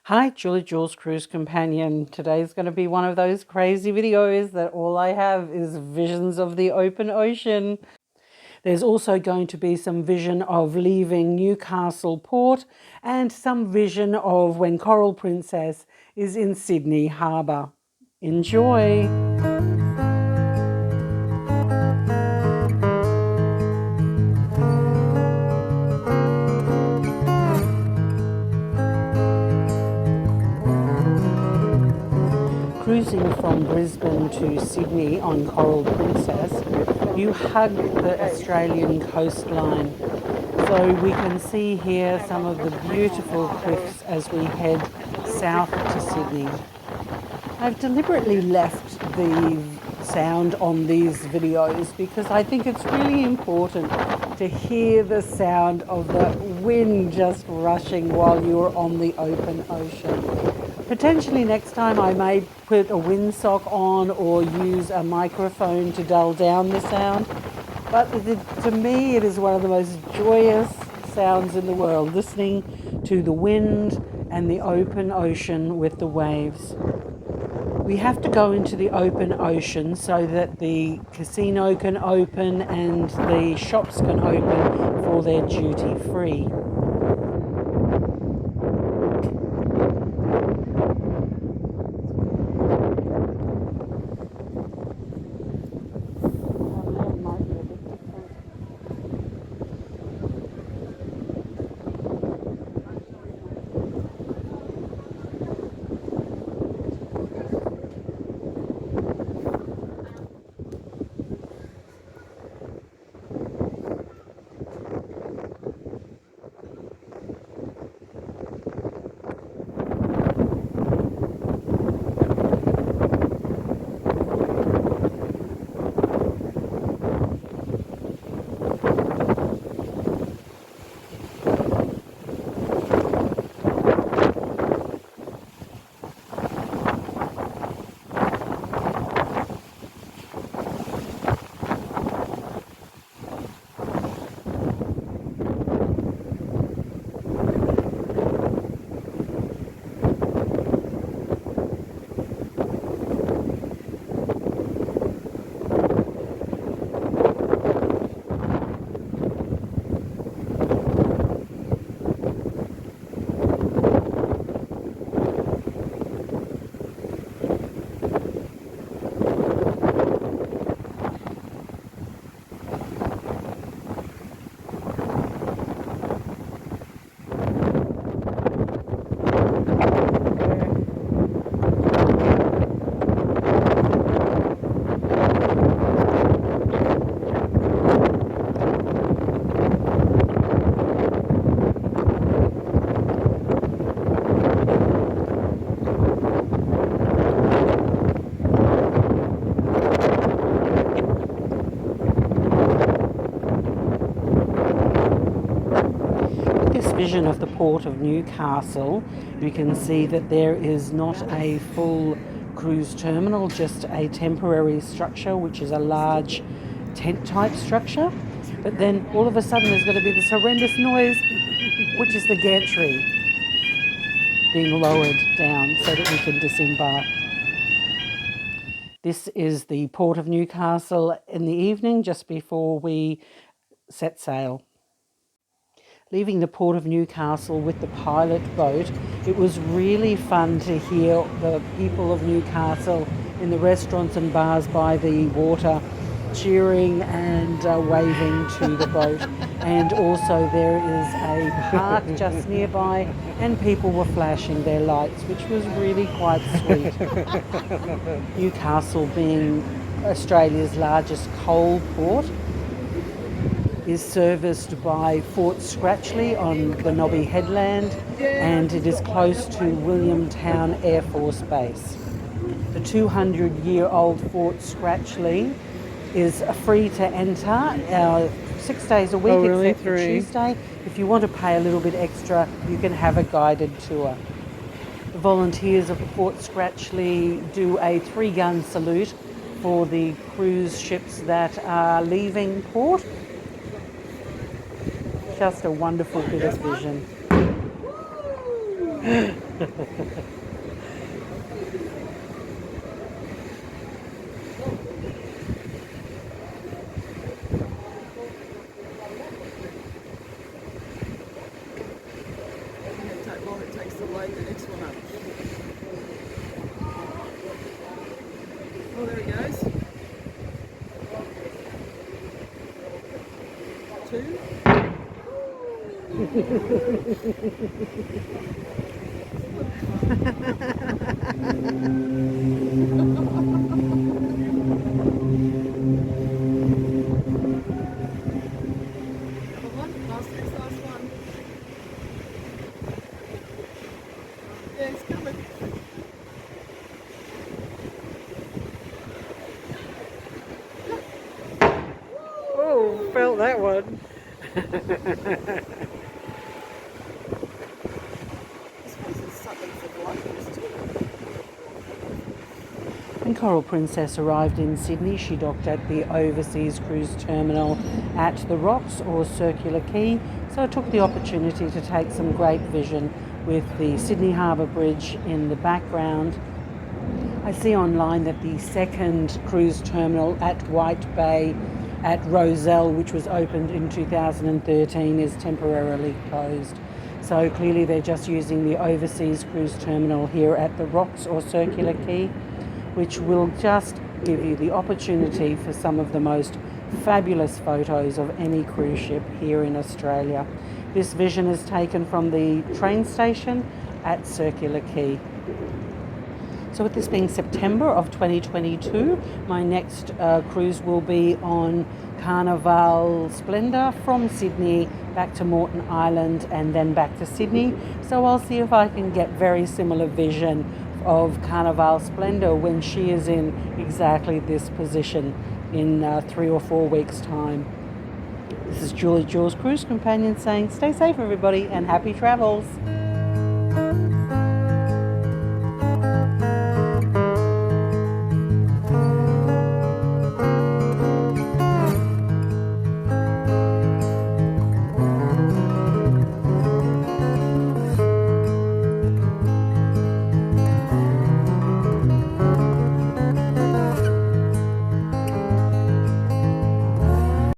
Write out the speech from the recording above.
Hi, Jules Cruise Companion. Today's going to be one of those crazy videos that all I have is visions of the open ocean. There's also going to be some vision of leaving Newcastle port and some vision of when Coral Princess is in Sydney Harbour. Enjoy! Cruising from Brisbane to Sydney on Coral Princess, you hug the Australian coastline. So we can see here some of the beautiful cliffs as we head south to Sydney. I've deliberately left the sound on these videos because I think it's really important to hear the sound of the wind just rushing while you're on the open ocean. Potentially next time I may put a windsock on or use a microphone to dull down the sound. But to me, it is one of the most joyous sounds in the world, listening to the wind and the open ocean with the waves. We have to go into the open ocean so that the casino can open and the shops can open for their duty free. Vision of the port of Newcastle, you can see that there is not a full cruise terminal, just a temporary structure, which is a large tent type structure. But then all of a sudden there's going to be this horrendous noise, which is the gantry being lowered down so that we can disembark. This is the port of Newcastle in the evening, just before we set sail. Leaving the port of Newcastle with the pilot boat, it was really fun to hear the people of Newcastle in the restaurants and bars by the water cheering and waving to the boat. And also there is a park just nearby and people were flashing their lights, which was really quite sweet. Newcastle, being Australia's largest coal port, is serviced by Fort Scratchley on the Nobby Headland, and it is close to Williamtown Air Force Base. The 200-year-old Fort Scratchley is free to enter 6 days a week, except for Tuesday. If you want to pay a little bit extra, you can have a guided tour. The volunteers of Fort Scratchley do a 3-gun salute for the cruise ships that are leaving port. Just a wonderful bit of vision. While it takes to load the next one up. Oh, there he goes. 2. Another one. Last one. Yeah, it's coming. Oh, felt that one. When Coral Princess arrived in Sydney, she docked at the Overseas Cruise Terminal at the Rocks or Circular Quay, so I took the opportunity to take some great vision with the Sydney Harbour Bridge in the background. I see online that the second cruise terminal at White Bay at Rozelle, which was opened in 2013, is temporarily closed. So clearly they're just using the Overseas Cruise Terminal here at the Rocks or Circular Quay, which will just give you the opportunity for some of the most fabulous photos of any cruise ship here in Australia. This vision is taken from the train station at Circular Quay. So with this being September of 2022, my next cruise will be on Carnival Splendor from Sydney back to Moreton Island and then back to Sydney. So I'll see if I can get very similar vision of Carnival Splendor when she is in exactly this position in 3 or 4 weeks' time. This is Julie, Jules Cruise Companion, saying stay safe everybody and happy travels.